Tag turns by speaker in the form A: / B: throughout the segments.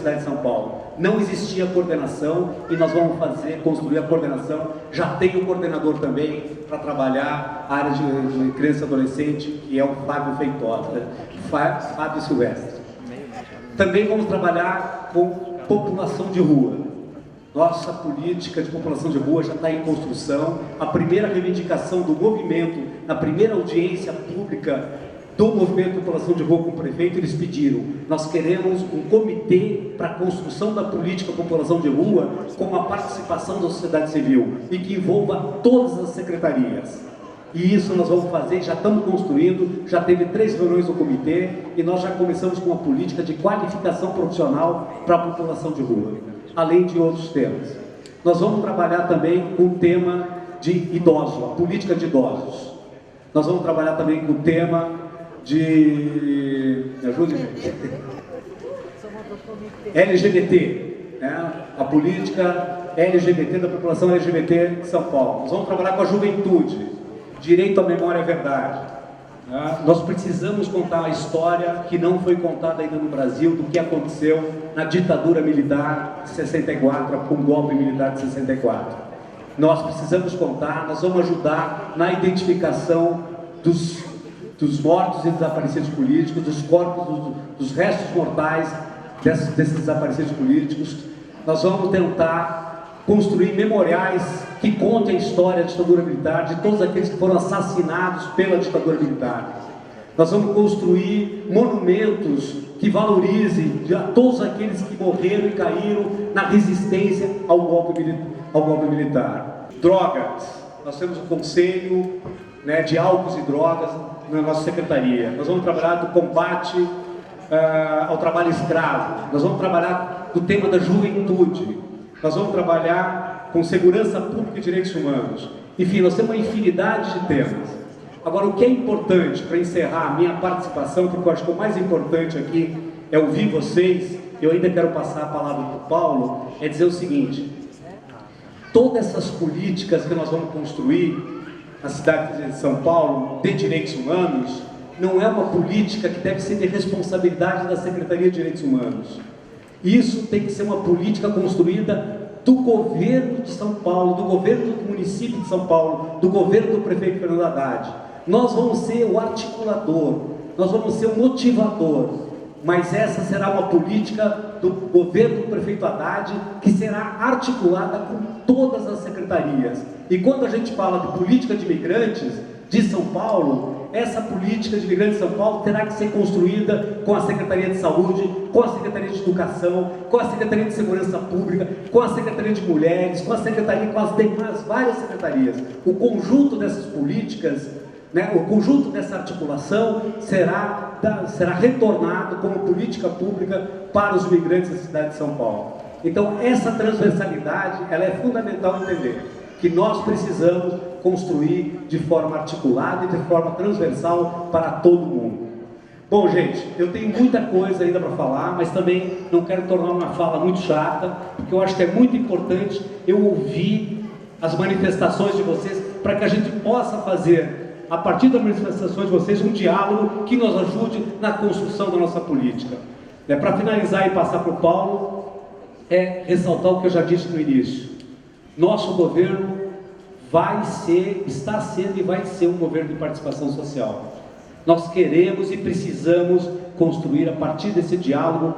A: cidade de São Paulo. Não existia coordenação e nós vamos construir a coordenação. Já tem um coordenador também para trabalhar a área de criança e adolescente, que é o Fábio Feitosa, Fábio Silvestre. Também vamos trabalhar com população de rua. Nossa política de população de rua já está em construção. A primeira reivindicação do movimento, na primeira audiência pública do movimento População de Rua com o prefeito, eles pediram: nós queremos um comitê para a construção da política População de Rua com a participação da sociedade civil e que envolva todas as secretarias. E isso nós vamos fazer, já estamos construindo, já teve 3 reuniões do comitê e nós já começamos com uma política de qualificação profissional para a população de rua, além de outros temas. Nós vamos trabalhar também com o tema de idosos, a política de idosos. Nós vamos trabalhar também com o tema de... Me ajude, gente. LGBT, né? A política LGBT da população LGBT de São Paulo. Nós vamos trabalhar com a juventude, direito à memória e verdade. Nós precisamos contar a história que não foi contada ainda no Brasil do que aconteceu na ditadura militar de 64, com o golpe militar de 64. Nós precisamos contar, nós vamos ajudar na identificação dos mortos e desaparecidos políticos, dos corpos, dos restos mortais desses desaparecidos políticos. Nós vamos tentar construir memoriais que contem a história da ditadura militar, de todos aqueles que foram assassinados pela ditadura militar. Nós vamos construir monumentos que valorizem a todos aqueles que morreram e caíram na resistência ao golpe militar. Drogas. Nós temos um conselho, né, de álcools e drogas na nossa secretaria. Nós vamos trabalhar do combate ao trabalho escravo. Nós vamos trabalhar do tema da juventude. Nós vamos trabalhar com segurança pública e direitos humanos. Enfim, nós temos uma infinidade de temas. Agora, o que é importante para encerrar a minha participação, porque eu acho que o mais importante aqui é ouvir vocês, eu ainda quero passar a palavra para o Paulo, é dizer o seguinte: todas essas políticas que nós vamos construir na cidade de São Paulo, de direitos humanos, não é uma política que deve ser de responsabilidade da Secretaria de Direitos Humanos. Isso tem que ser uma política construída do governo de São Paulo, do governo do município de São Paulo, do governo do prefeito Fernando Haddad. Nós vamos ser o articulador, nós vamos ser o motivador, mas essa será uma política do governo do prefeito Haddad, que será articulada com todas as secretarias. E quando a gente fala de política de imigrantes de São Paulo, essa política de imigrantes de São Paulo terá que ser construída com a Secretaria de Saúde, com a Secretaria de Educação, com a Secretaria de Segurança Pública, com a Secretaria de Mulheres, com a Secretaria, com as demais várias secretarias. O conjunto dessas políticas, né, o conjunto dessa articulação será retornado como política pública para os imigrantes da cidade de São Paulo. Então, essa transversalidade, ela é fundamental entender, que nós precisamos construir de forma articulada e de forma transversal para todo mundo. Bom, gente, eu tenho muita coisa ainda para falar, mas também não quero tornar uma fala muito chata, porque eu acho que é muito importante eu ouvir as manifestações de vocês, para que a gente possa fazer, a partir das manifestações de vocês, um diálogo que nos ajude na construção da nossa política. Para finalizar e passar para o Paulo, ressaltar o que eu já disse no início. Nosso governo está sendo e vai ser um governo de participação social. Nós queremos e precisamos construir, a partir desse diálogo,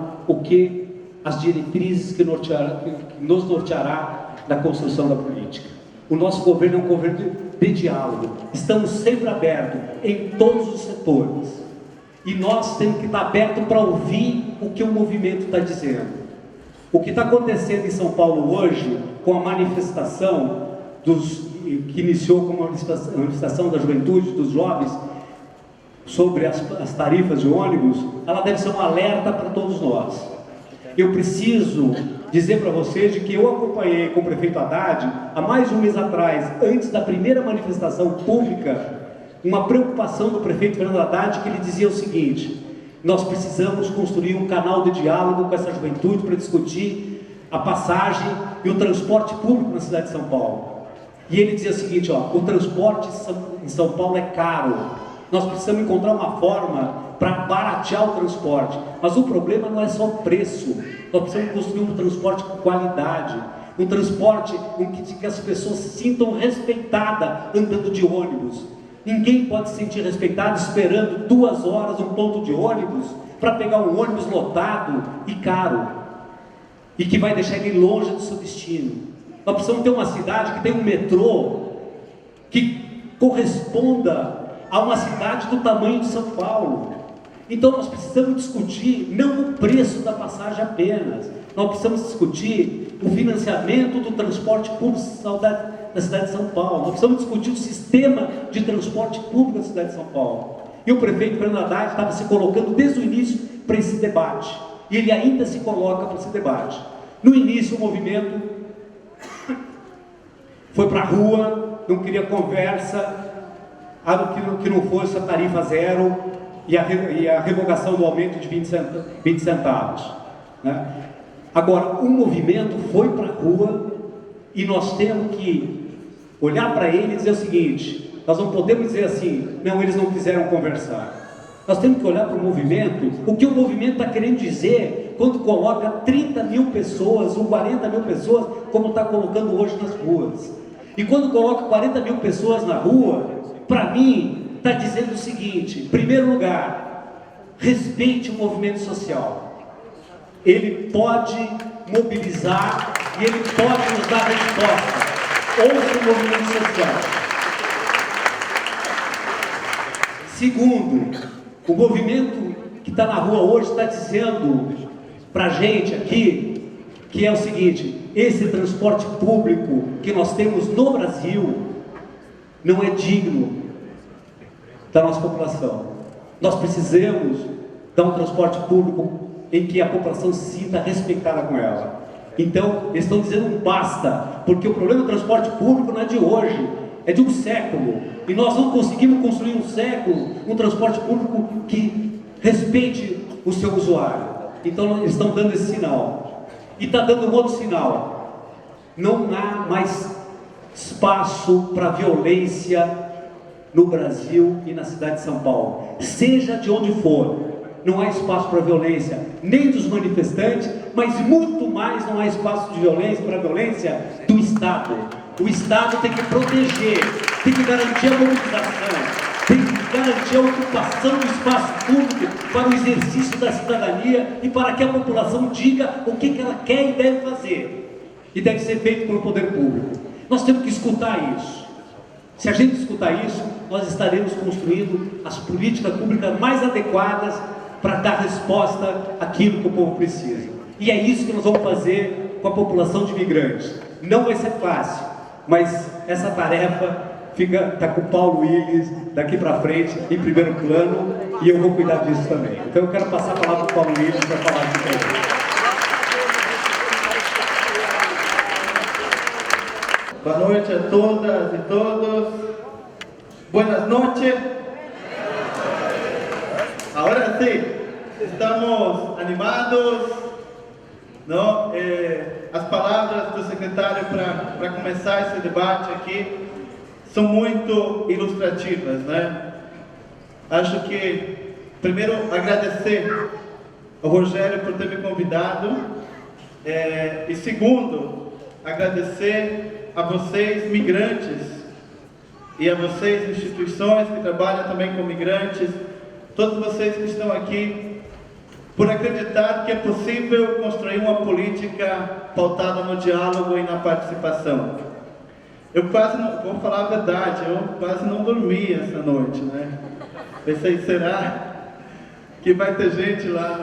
A: as diretrizes que nos norteará na construção da política. O nosso governo é um governo de diálogo. Estamos sempre abertos em todos os setores. E nós temos que estar abertos para ouvir o que o movimento está dizendo. O que está acontecendo em São Paulo hoje, com a manifestação que iniciou com uma manifestação da juventude, dos jovens, sobre as tarifas de ônibus, ela deve ser um alerta para todos nós. Eu preciso dizer para vocês de que eu acompanhei com o prefeito Haddad, há mais de um mês atrás, antes da primeira manifestação pública, uma preocupação do prefeito Fernando Haddad, que ele dizia o seguinte: nós precisamos construir um canal de diálogo com essa juventude para discutir a passagem e o transporte público na cidade de São Paulo. E ele dizia o seguinte: o transporte em São Paulo é caro, Nós precisamos encontrar uma forma para baratear o transporte. Mas o problema não é só o preço. Nós precisamos construir um transporte com qualidade. Um transporte em que as pessoas se sintam respeitadas andando de ônibus. Ninguém pode se sentir respeitado esperando 2 horas um ponto de ônibus para pegar um ônibus lotado e caro. E que vai deixar ele longe do seu destino. Nós precisamos ter uma cidade que tenha um metrô que corresponda a uma cidade do tamanho de São Paulo. Então nós precisamos discutir não o preço da passagem apenas, nós precisamos discutir o financiamento do transporte público da cidade de São Paulo, nós precisamos discutir o sistema de transporte público da cidade de São Paulo. E o prefeito Fernando Haddad estava se colocando desde o início para esse debate, e ele ainda se coloca para esse debate. No início o movimento foi para a rua, não queria conversa, que não fosse a tarifa zero e a revogação do aumento de 20 centavos. Né? Agora, o movimento foi para a rua e nós temos que olhar para ele e dizer o seguinte: nós não podemos dizer assim, não, eles não quiseram conversar. Nós temos que olhar para o movimento, o que o movimento está querendo dizer quando coloca 30 mil pessoas ou 40 mil pessoas, como está colocando hoje nas ruas. E quando coloca 40 mil pessoas na rua, para mim, está dizendo o seguinte: em primeiro lugar, respeite o movimento social. Ele pode mobilizar e ele pode nos dar resposta. Ouça o movimento social. Segundo, o movimento que está na rua hoje está dizendo para a gente aqui que é o seguinte: esse transporte público que nós temos no Brasil não é digno da nossa população. Nós precisamos dar um transporte público em que a população se sinta respeitada com ela. Então, eles estão dizendo um basta, porque o problema do transporte público não é de hoje, é de um século. E nós não conseguimos construir um século, um transporte público que respeite o seu usuário. Então, eles estão dando esse sinal. E está dando um outro sinal: não há mais espaço para violência no Brasil e na cidade de São Paulo, seja de onde for. Não há espaço para violência, nem dos manifestantes, mas muito mais não há espaço de violência para a violência do Estado. O Estado tem que proteger, tem que garantir a mobilização, tem que garantir a ocupação do espaço público para o exercício da cidadania e para que a população diga o que ela quer e deve fazer. E deve ser feito pelo poder público. Nós temos que escutar isso. Se a gente escutar isso, nós estaremos construindo as políticas públicas mais adequadas para dar resposta àquilo que o povo precisa. E é isso que nós vamos fazer com a população de imigrantes. Não vai ser fácil, mas essa tarefa está com o Paulo Willis daqui para frente, em primeiro plano, e eu vou cuidar disso também. Então eu quero passar a palavra para o Paulo Willis para falar aqui para ele.
B: Boa noite a todas y todos. Buenas noches. Ahora sí, estamos animados, ¿no? As palavras do secretário para começar esse debate aqui são muito ilustrativas, né? Acho que, primeiro, agradecer ao Rogério por ter me convidado, e segundo, agradecer a vocês, migrantes, e a vocês, instituições que trabalham também com migrantes, todos vocês que estão aqui, por acreditar que é possível construir uma política pautada no diálogo e na participação. Eu quase não, vou falar a verdade, eu quase não dormi essa noite, né? Pensei, será que vai ter gente lá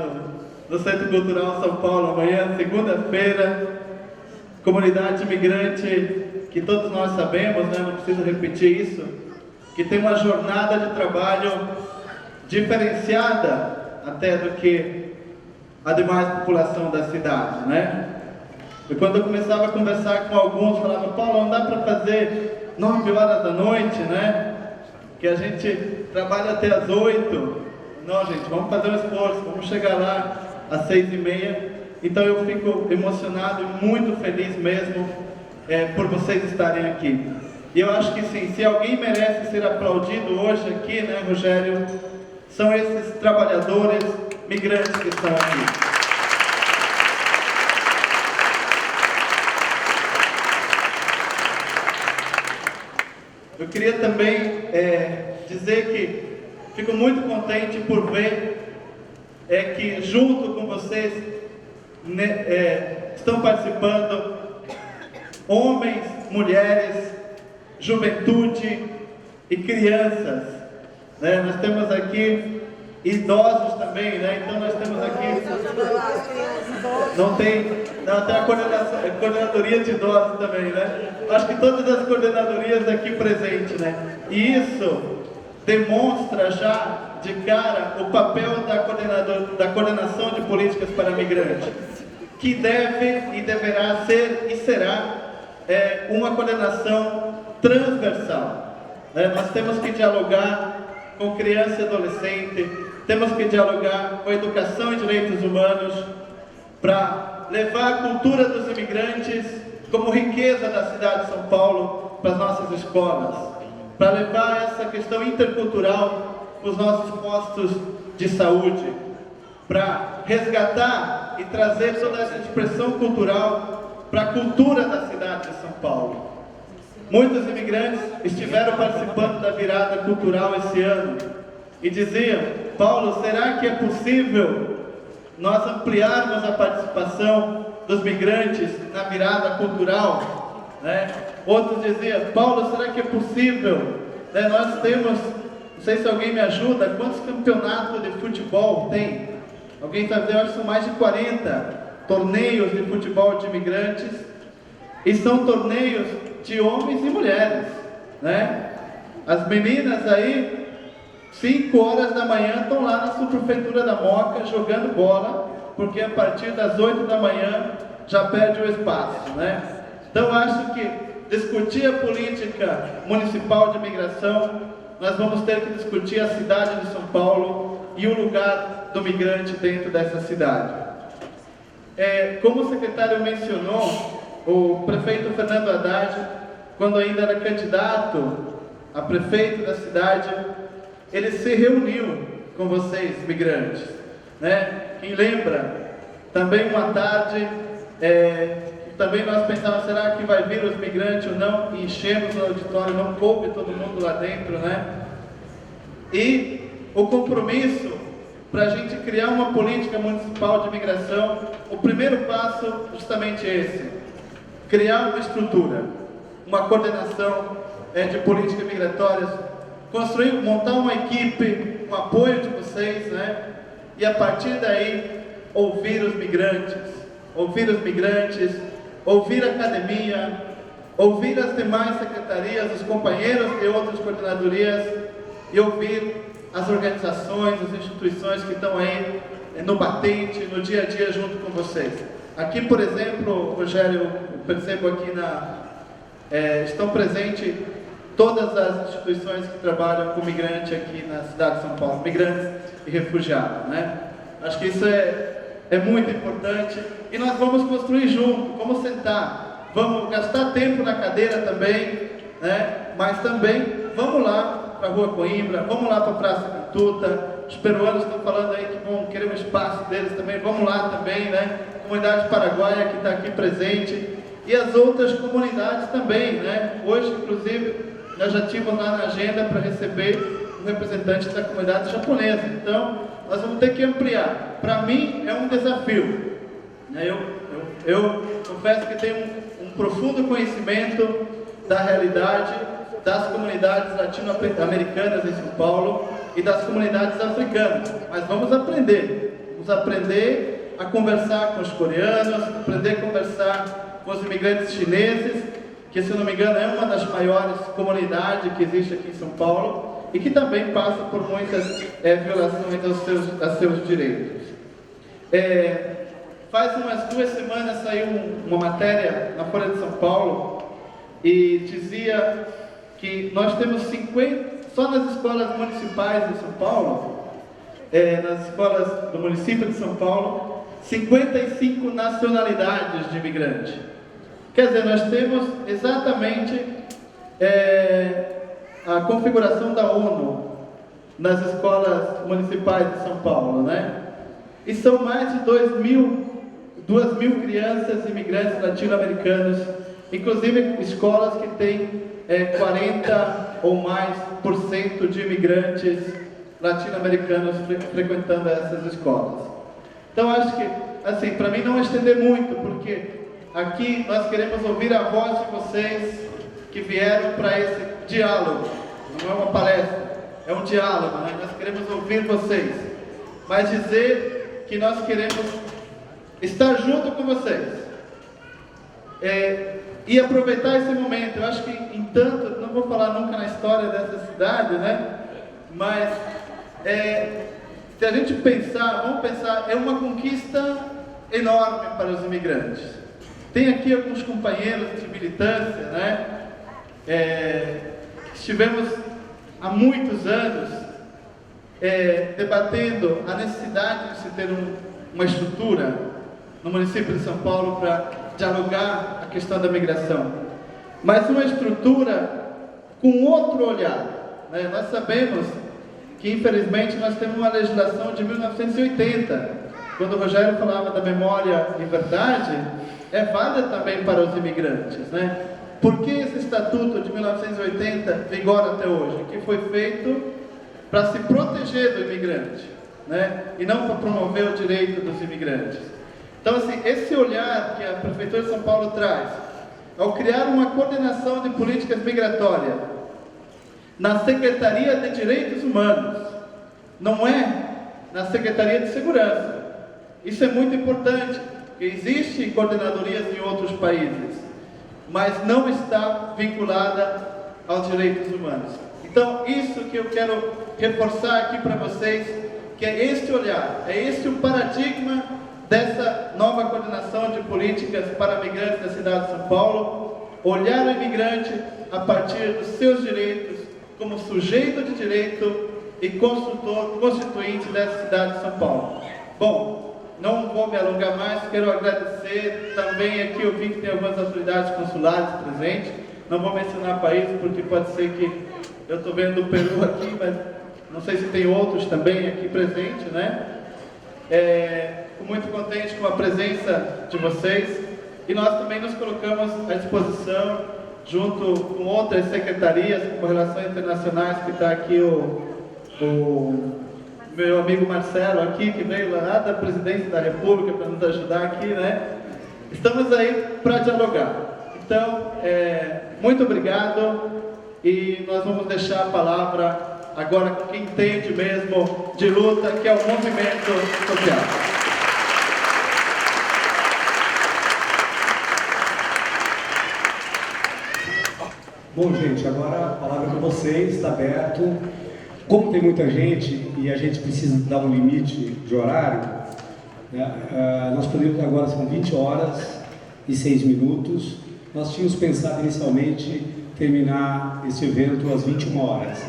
B: no Centro Cultural São Paulo amanhã, segunda-feira, comunidade imigrante, que todos nós sabemos, né? Não preciso repetir isso, que tem uma jornada de trabalho diferenciada até do que a demais população da cidade, né? E quando eu começava a conversar com alguns, falava, Paulo, não dá para fazer 9 horas da noite, né? Que a gente trabalha até as 8. Não, gente, vamos fazer um esforço, vamos chegar lá às 6h30. Então eu fico emocionado e muito feliz mesmo por vocês estarem aqui. E eu acho que sim, se alguém merece ser aplaudido hoje aqui, né, Rogério, são esses trabalhadores migrantes que estão aqui. Eu queria também dizer que fico muito contente por ver que junto com vocês estão participando homens, mulheres, juventude e crianças, né? Nós temos aqui idosos também, né? Então nós temos aqui não tem a coordenadoria de idosos também, né? Acho que todas as coordenadorias aqui presentes, né? E isso demonstra já de cara o papel da coordenação de políticas para migrantes, que deve e deverá ser e será uma coordenação transversal, né? Nós temos que dialogar com criança e adolescente, temos que dialogar com a educação e direitos humanos para levar a cultura dos imigrantes como riqueza da cidade de São Paulo para as nossas escolas, para levar essa questão intercultural para os nossos postos de saúde, para resgatar e trazer toda essa expressão cultural para a cultura da cidade de São Paulo. Muitos imigrantes estiveram participando da virada cultural esse ano e diziam: Paulo, será que é possível nós ampliarmos a participação dos migrantes na virada cultural? Né? Outros diziam: Paulo, será que é possível? Né? Nós temos, não sei se alguém me ajuda, quantos campeonatos de futebol tem? Alguém sabe? Eu acho que são mais de 40 torneios de futebol de imigrantes, e são torneios de homens e mulheres, né? As meninas aí, 5 horas da manhã, estão lá na subprefeitura da Moca jogando bola, porque a partir das 8 da manhã já perde o espaço, né? Então acho que discutir a política municipal de imigração, nós vamos ter que discutir a cidade de São Paulo e o lugar do migrante dentro dessa cidade. Como o secretário mencionou, o prefeito Fernando Haddad, quando ainda era candidato a prefeito da cidade, ele se reuniu com vocês, migrantes, né? Quem lembra? Também uma tarde, também nós pensávamos, será que vai vir os migrantes ou não? E enchemos o auditório, não coube todo mundo lá dentro, né? E o compromisso para a gente criar uma política municipal de imigração, o primeiro passo justamente esse: criar uma estrutura, uma coordenação de políticas migratórias, montar uma equipe, um apoio de vocês, né? E a partir daí, ouvir os migrantes, ouvir a academia, ouvir as demais secretarias, os companheiros de outras coordenadorias, e ouvir as organizações, as instituições que estão aí no batente, no dia a dia junto com vocês. Aqui, por exemplo, Rogério, eu percebo aqui estão presentes todas as instituições que trabalham com migrante aqui na cidade de São Paulo, migrantes e refugiados, né? Acho que isso é muito importante, e nós vamos construir junto, vamos sentar, vamos gastar tempo na cadeira também, né? Mas também vamos lá para a Rua Coimbra, vamos lá para a Praça Quintuta. Os peruanos estão falando aí que vão querer um espaço deles também, vamos lá também, né? Comunidade paraguaia que está aqui presente, e as outras comunidades também, né? Hoje, inclusive, nós já tínhamos lá na agenda para receber um representante da comunidade japonesa. Então, nós vamos ter que ampliar. Para mim, é um desafio, né? Eu confesso que tenho um profundo conhecimento da realidade das comunidades latino-americanas em São Paulo e das comunidades africanas, mas vamos aprender a conversar com os coreanos, aprender a conversar com os imigrantes chineses, que, se não me engano, é uma das maiores comunidades que existe aqui em São Paulo e que também passa por muitas violações aos seus direitos. Faz umas 2 semanas saiu uma matéria na Folha de São Paulo e dizia que nós temos 50, só nas escolas municipais de São Paulo, nas escolas do município de São Paulo, 55 nacionalidades de imigrante. Quer dizer, nós temos exatamente a configuração da ONU nas escolas municipais de São Paulo, né? E são mais de 2 mil crianças imigrantes latino-americanos, inclusive escolas que têm 40 ou mais por cento de imigrantes latino-americanos frequentando essas escolas. Então acho que, assim, para mim não estender muito, porque aqui nós queremos ouvir a voz de vocês que vieram para esse diálogo. Não é uma palestra, é um diálogo, né? Nós queremos ouvir vocês, mas dizer que nós queremos estar junto com vocês. E aproveitar esse momento. Eu acho que, entanto, não vou falar nunca na história dessa cidade, né? Mas se a gente pensar, vamos pensar, é uma conquista enorme para os imigrantes. Tem aqui alguns companheiros de militância, né? Estivemos há muitos anos debatendo a necessidade de se ter uma estrutura no município de São Paulo para dialogar a questão da migração, mas uma estrutura com outro olhar, né? Nós sabemos que, infelizmente, nós temos uma legislação de 1980, quando o Rogério falava da memória e verdade, é válida também para os imigrantes, né? Por que esse estatuto de 1980 vigora até hoje? Que foi feito para se proteger do imigrante, né? E não para promover o direito dos imigrantes. Então, assim, esse olhar que a Prefeitura de São Paulo traz, ao criar uma coordenação de políticas migratórias na Secretaria de Direitos Humanos, não é na Secretaria de Segurança. Isso é muito importante, porque existem coordenadorias em outros países, mas não está vinculada aos direitos humanos. Então, isso que eu quero reforçar aqui para vocês, que é este olhar, é este o paradigma dessa nova coordenação de políticas para migrantes da cidade de São Paulo, olhar o imigrante a partir dos seus direitos, como sujeito de direito e constituinte dessa cidade de São Paulo. Bom, não vou me alongar mais, quero agradecer também aqui, eu vi que tem algumas autoridades consulares presentes, não vou mencionar países porque pode ser que, eu estou vendo o Peru aqui, mas não sei se tem outros também aqui presentes, né? Fico muito contente com a presença de vocês e nós também nos colocamos à disposição junto com outras secretarias, como Relações Internacionais, que está aqui o meu amigo Marcelo aqui, que veio lá da Presidência da República para nos ajudar aqui, né? Estamos aí para dialogar. Então, muito obrigado e nós vamos deixar a palavra agora com quem entende mesmo de luta, que é o movimento social.
A: Bom, gente, agora a palavra é para vocês, está aberto. Como tem muita gente e a gente precisa dar um limite de horário, né, nós podemos agora, são 20 horas e 6 minutos. Nós tínhamos pensado inicialmente terminar esse evento às 21 horas.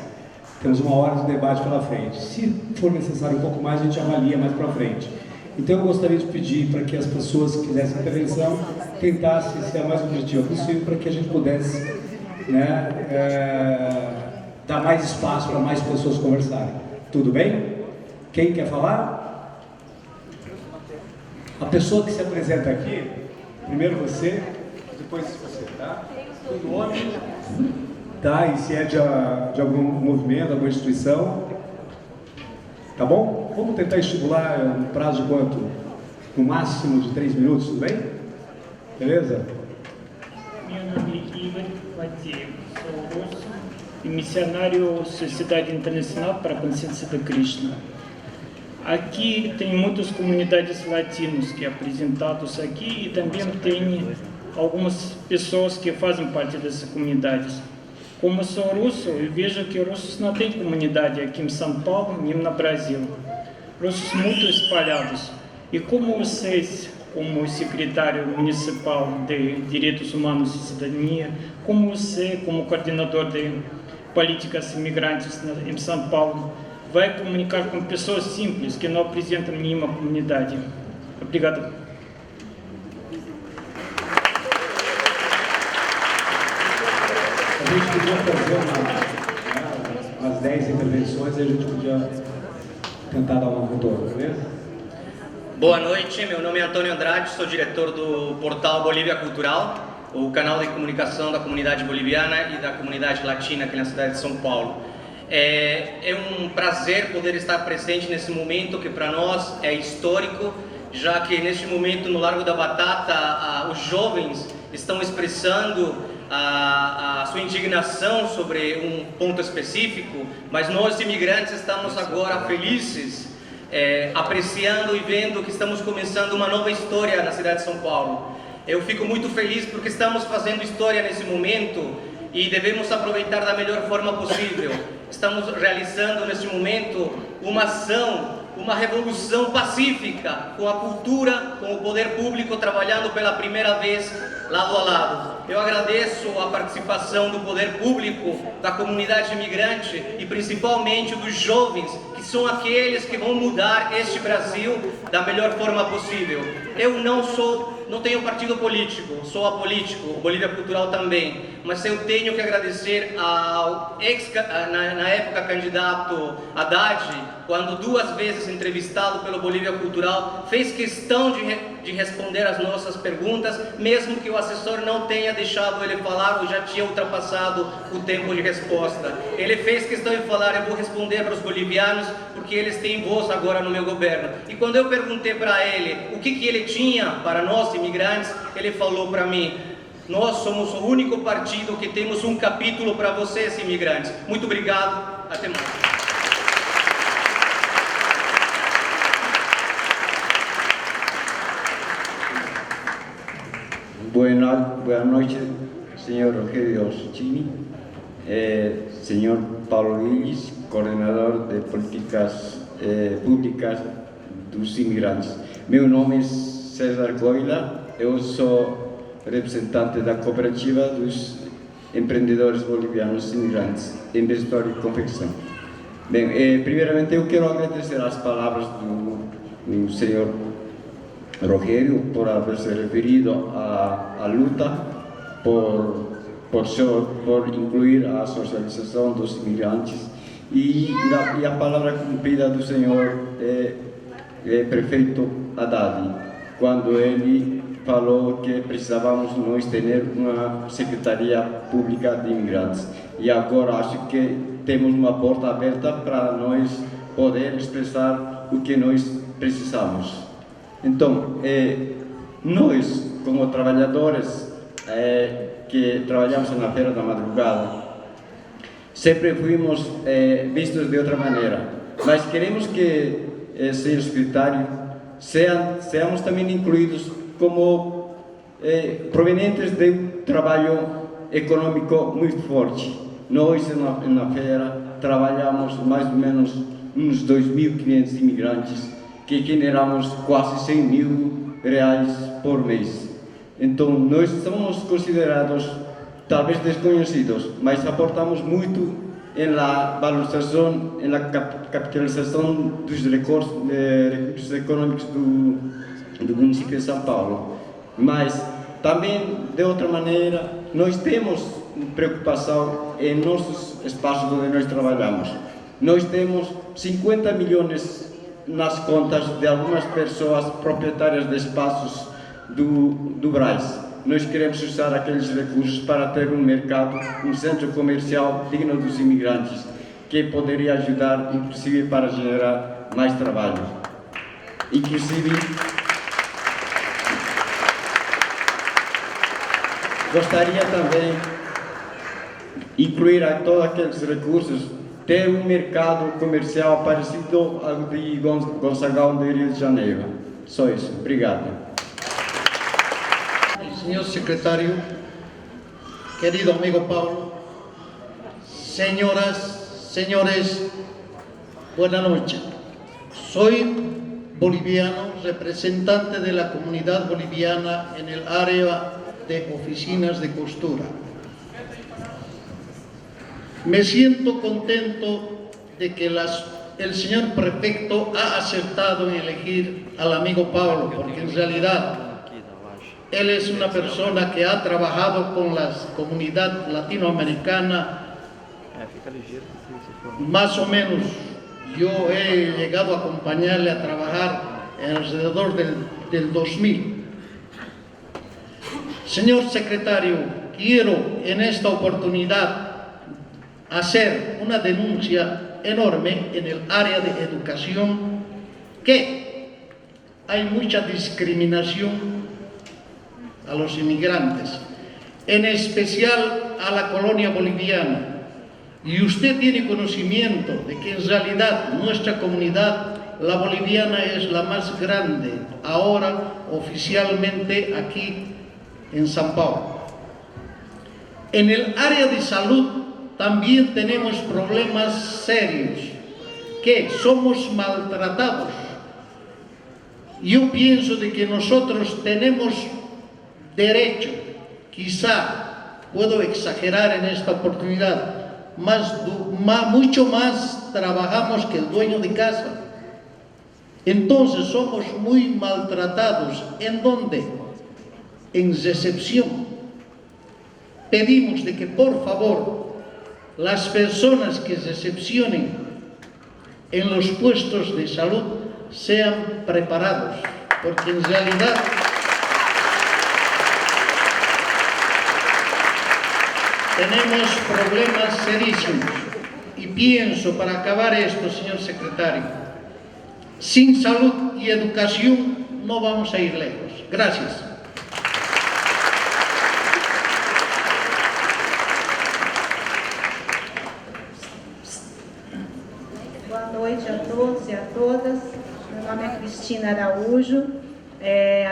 A: Temos 1 hora de debate pela frente. Se for necessário um pouco mais, a gente avalia mais para frente. Então eu gostaria de pedir para que as pessoas que quisessem intervenção tentassem ser a mais objetiva possível para que a gente pudesse, né, dar mais espaço para mais pessoas conversarem. Tudo bem? Quem quer falar? A pessoa que se apresenta aqui, primeiro você, depois você, tá? O nome, tá? E se é de algum movimento, alguma instituição, tá bom? Vamos tentar estimular um prazo de quanto? No máximo de 3 minutos, tudo bem? Beleza?
C: Meu nome é Igor Vaziev, sou russo e missionário Sociedade Internacional para a Consciência de Krishna. Aqui tem muitas comunidades latinas que apresentadas aqui e também tem algumas pessoas que fazem parte dessas comunidades. Como sou russo, eu vejo que russos não têm comunidade aqui em São Paulo nem no Brasil. Russos muito espalhados. E como vocês, como secretário municipal de Direitos Humanos e Cidadania, como você, como coordenador de políticas imigrantes em São Paulo, vai comunicar com pessoas simples que não apresentam nenhuma comunidade? Obrigado.
A: A gente podia fazer umas 10 intervenções e a gente podia tentar dar uma retorno, beleza?
D: Boa noite, meu nome é Antônio Andrade, sou diretor do portal Bolívia Cultural, o canal de comunicação da comunidade boliviana e da comunidade latina aqui na cidade de São Paulo. É um prazer poder estar presente nesse momento que para nós é histórico, já que neste momento no Largo da Batata os jovens estão expressando a sua indignação sobre um ponto específico, mas nós imigrantes estamos agora felizes, apreciando e vendo que estamos começando uma nova história na cidade de São Paulo. Eu fico muito feliz porque estamos fazendo história nesse momento e devemos aproveitar da melhor forma possível. Estamos realizando neste momento uma ação, uma revolução pacífica, com a cultura, com o poder público trabalhando pela primeira vez lado a lado. Eu agradeço a participação do poder público, da comunidade imigrante e principalmente dos jovens, que são aqueles que vão mudar este Brasil da melhor forma possível. Eu não tenho partido político, sou apolítico, o Bolívia Cultural também, mas eu tenho que agradecer ao na época candidato Haddad, quando 2 vezes entrevistado pelo Bolívia Cultural, fez questão de responder às nossas perguntas, mesmo que o assessor não tenha deixado ele falar ou já tinha ultrapassado o tempo de resposta. Ele fez questão de falar: eu vou responder para os bolivianos, porque eles têm voz agora no meu governo. E quando eu perguntei para ele o que ele tinha para nós imigrantes, ele falou para mim: nós somos o único partido que temos um capítulo para vocês imigrantes. Muito obrigado, até mais.
E: Buenas noches, señor Rogelio Suchini, señor Paulo Illes, coordenador de políticas públicas dos imigrantes. Meu nome é César Goila, eu sou representante da cooperativa dos empreendedores bolivianos imigrantes em vestuário e confecção. Bem, primeiramente eu quero agradecer as palavras do senhor Rogério por haber se referido à luta por incluir a socialização dos imigrantes e a palavra cumprida do senhor prefeito Haddad, quando ele falou que precisávamos nós ter uma secretaria pública de imigrantes. E agora acho que temos uma porta aberta para nós poder expressar o que nós precisamos. Então, nós, como trabalhadores que trabalhamos na Feira da Madrugada, sempre fomos vistos de outra maneira, mas queremos que, senhor secretário, seamos também incluídos como provenientes de um trabalho econômico muito forte. Nós, na feira, trabalhamos mais ou menos uns 2.500 imigrantes, que generamos quase 100 mil reais por mês. Então, nós somos considerados, talvez desconhecidos, mas aportamos muito na valorização, na capitalização dos recursos econômicos do município de São Paulo. Mas, também, de outra maneira, nós temos preocupação em nossos espaços onde nós trabalhamos. Nós temos 50 milhões nas contas de algumas pessoas proprietárias de espaços do Brás. Nós queremos usar aqueles recursos para ter um mercado, um centro comercial digno dos imigrantes, que poderia ajudar, inclusive, para gerar mais trabalho. Inclusive, gostaria também de incluir a todos aqueles recursos, ter um mercado comercial parecido ao de Gonçagão do Rio de Janeiro. Só isso. Obrigado.
F: Señor secretario, querido amigo Paulo, señoras, señores, buenas noches. Soy boliviano, representante de la comunidad boliviana en el área de oficinas de costura. Me siento contento de que el señor prefecto ha acertado en elegir al amigo Paulo, porque en realidad él es una persona que ha trabajado con la comunidad latinoamericana más o menos. Yo he llegado a acompañarle a trabajar alrededor del 2000. Señor secretario, quiero en esta oportunidad hacer una denuncia enorme en el área de educación, que hay mucha discriminación a los inmigrantes, en especial a la colonia boliviana. Y usted tiene conocimiento de que en realidad nuestra comunidad, la boliviana, es la más grande ahora oficialmente aquí en San Paulo. En el área de salud también tenemos problemas serios, que somos maltratados. Yo pienso de que nosotros tenemos derecho, quizá puedo exagerar en esta oportunidad, mucho más trabajamos que el dueño de casa. Entonces somos muy maltratados. ¿En dónde? En recepción. Pedimos de que por favor las personas que recepcionen en los puestos de salud sean preparados, porque en realidad tenemos problemas serísimos. Y pienso, para acabar esto, señor secretario, sin salud y educación no vamos a ir lejos. Gracias.
G: Boa noite a todos e a todas. Meu nome é Cristina Araújo.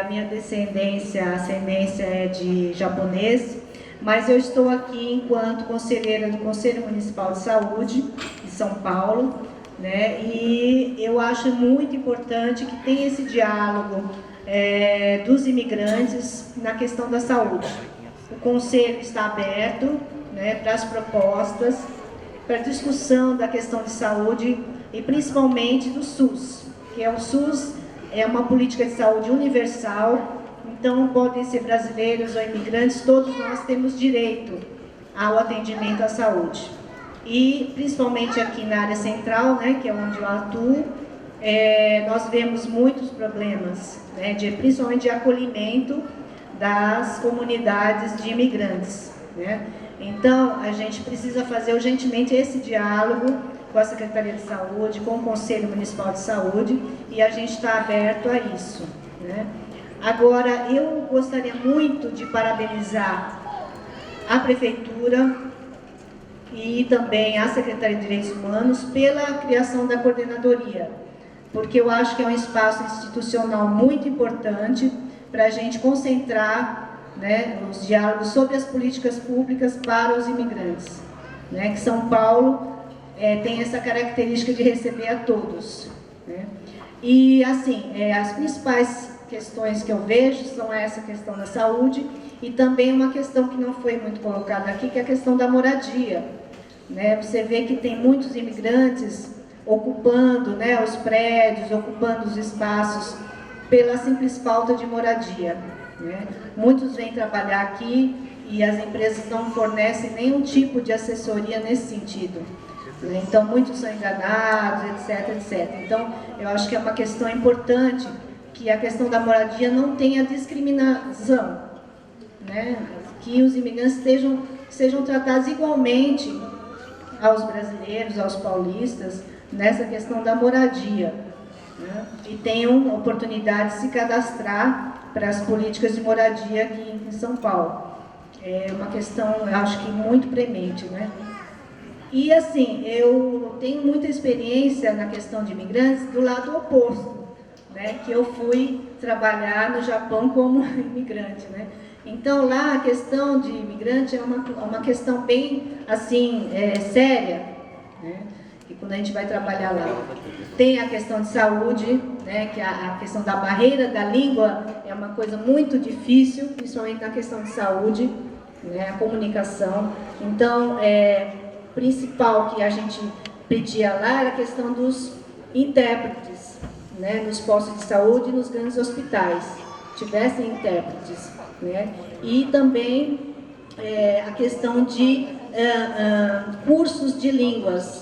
G: A minha ascendência é de japonês, mas eu estou aqui enquanto conselheira do Conselho Municipal de Saúde de São Paulo, né? E eu acho muito importante que tenha esse diálogo dos imigrantes na questão da saúde. O Conselho está aberto, né, para as propostas, para a discussão da questão de saúde e principalmente do SUS, que o SUS é uma política de saúde universal, então podem ser brasileiros ou imigrantes, todos nós temos direito ao atendimento à saúde. E principalmente aqui na área central, né, que é onde eu atuo, nós vemos muitos problemas, né, principalmente de acolhimento das comunidades de imigrantes, né? Então, a gente precisa fazer urgentemente esse diálogo com a Secretaria de Saúde, com o Conselho Municipal de Saúde, e a gente está aberto a isso, né? Agora, eu gostaria muito de parabenizar a Prefeitura e também a Secretaria de Direitos Humanos pela criação da coordenadoria, porque eu acho que é um espaço institucional muito importante para a gente concentrar, né, os diálogos sobre as políticas públicas para os imigrantes, né, que São Paulo tem essa característica de receber a todos, né? E assim, as principais questões que eu vejo são essa questão da saúde e também uma questão que não foi muito colocada aqui, que é a questão da moradia, né? Você vê que tem muitos imigrantes ocupando, né, os prédios, ocupando os espaços pela simples falta de moradia, né? Muitos vêm trabalhar aqui e as empresas não fornecem nenhum tipo de assessoria nesse sentido, né? Então muitos são enganados, etc, etc. Então eu acho que é uma questão importante que a questão da moradia não tenha discriminação, né? Que os imigrantes sejam tratados igualmente aos brasileiros, aos paulistas, nessa questão da moradia, né? E tenham oportunidade de se cadastrar para as políticas de moradia aqui em São Paulo. É uma questão, eu acho que muito premente, né? E assim, eu tenho muita experiência na questão de imigrantes do lado oposto, né? Que eu fui trabalhar no Japão como imigrante, né? Então lá a questão de imigrante é uma questão bem assim, séria, né? E quando a gente vai trabalhar lá, tem a questão de saúde, né, que a questão da barreira da língua é uma coisa muito difícil, principalmente na questão de saúde, né, a comunicação. Então, principal que a gente pedia lá era a questão dos intérpretes, né, nos postos de saúde e nos grandes hospitais, tivessem intérpretes. né? E também a questão de cursos de línguas.